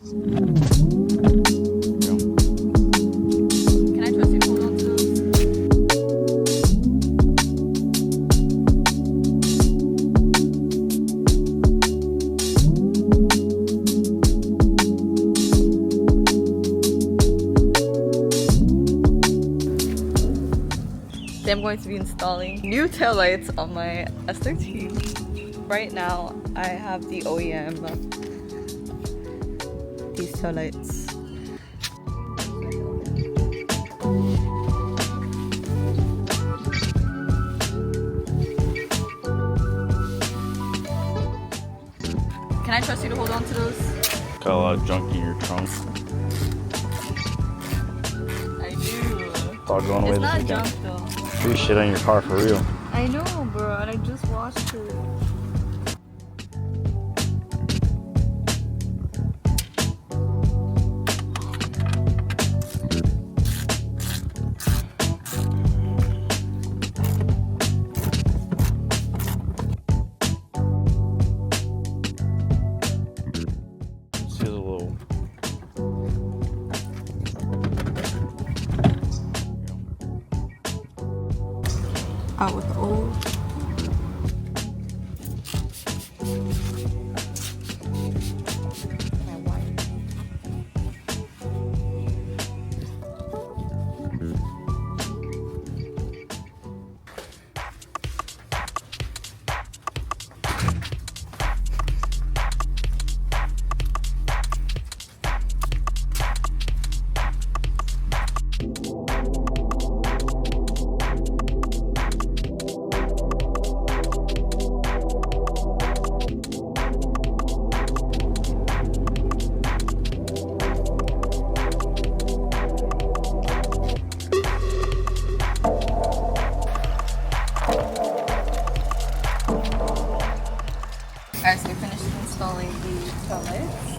Can I trust you to hold on to those? Today I'm going to be installing new taillights on my S13. Right now I have the OEM, these taillights. Can I trust you to hold on to those? Got a lot of junk in your trunk. I do. Thought going away It's this not weekend. junk though. Do shit on your car for real. I know, bro, and I just washed it. This is a little. Out with the old. Alright, so we finished installing the taillights.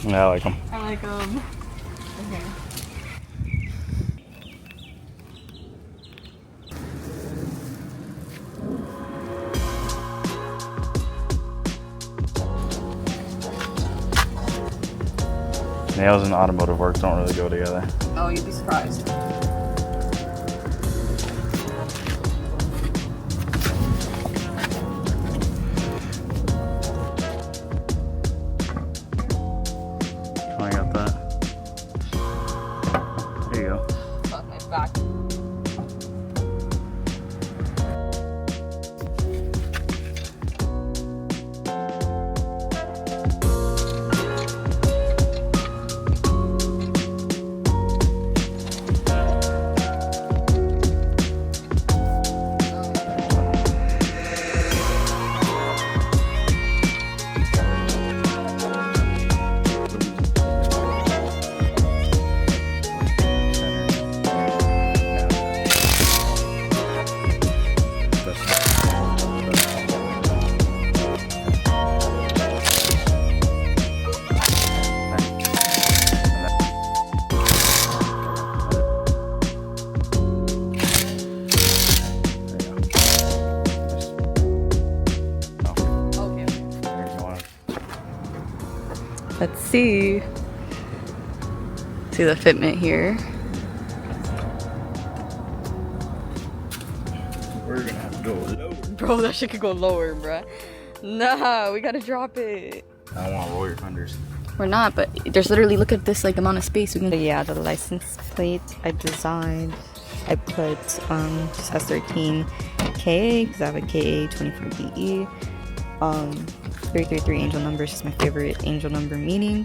Yeah, I like them. I like them. Okay. Nails and automotive work don't really go together. Oh, you'd be surprised. I got that. There you go. Fuck my back. Let's see. See the fitment here. We're gonna have to go lower. Bro, that shit could go lower, bruh. Nah, we gotta drop it. I don't want to roll your fenders. We're not, but there's literally, look at this like amount of space we can. Yeah, the license plate I designed. I put just S13K because I have a KA24DE. 333 angel numbers is my favorite angel number meaning.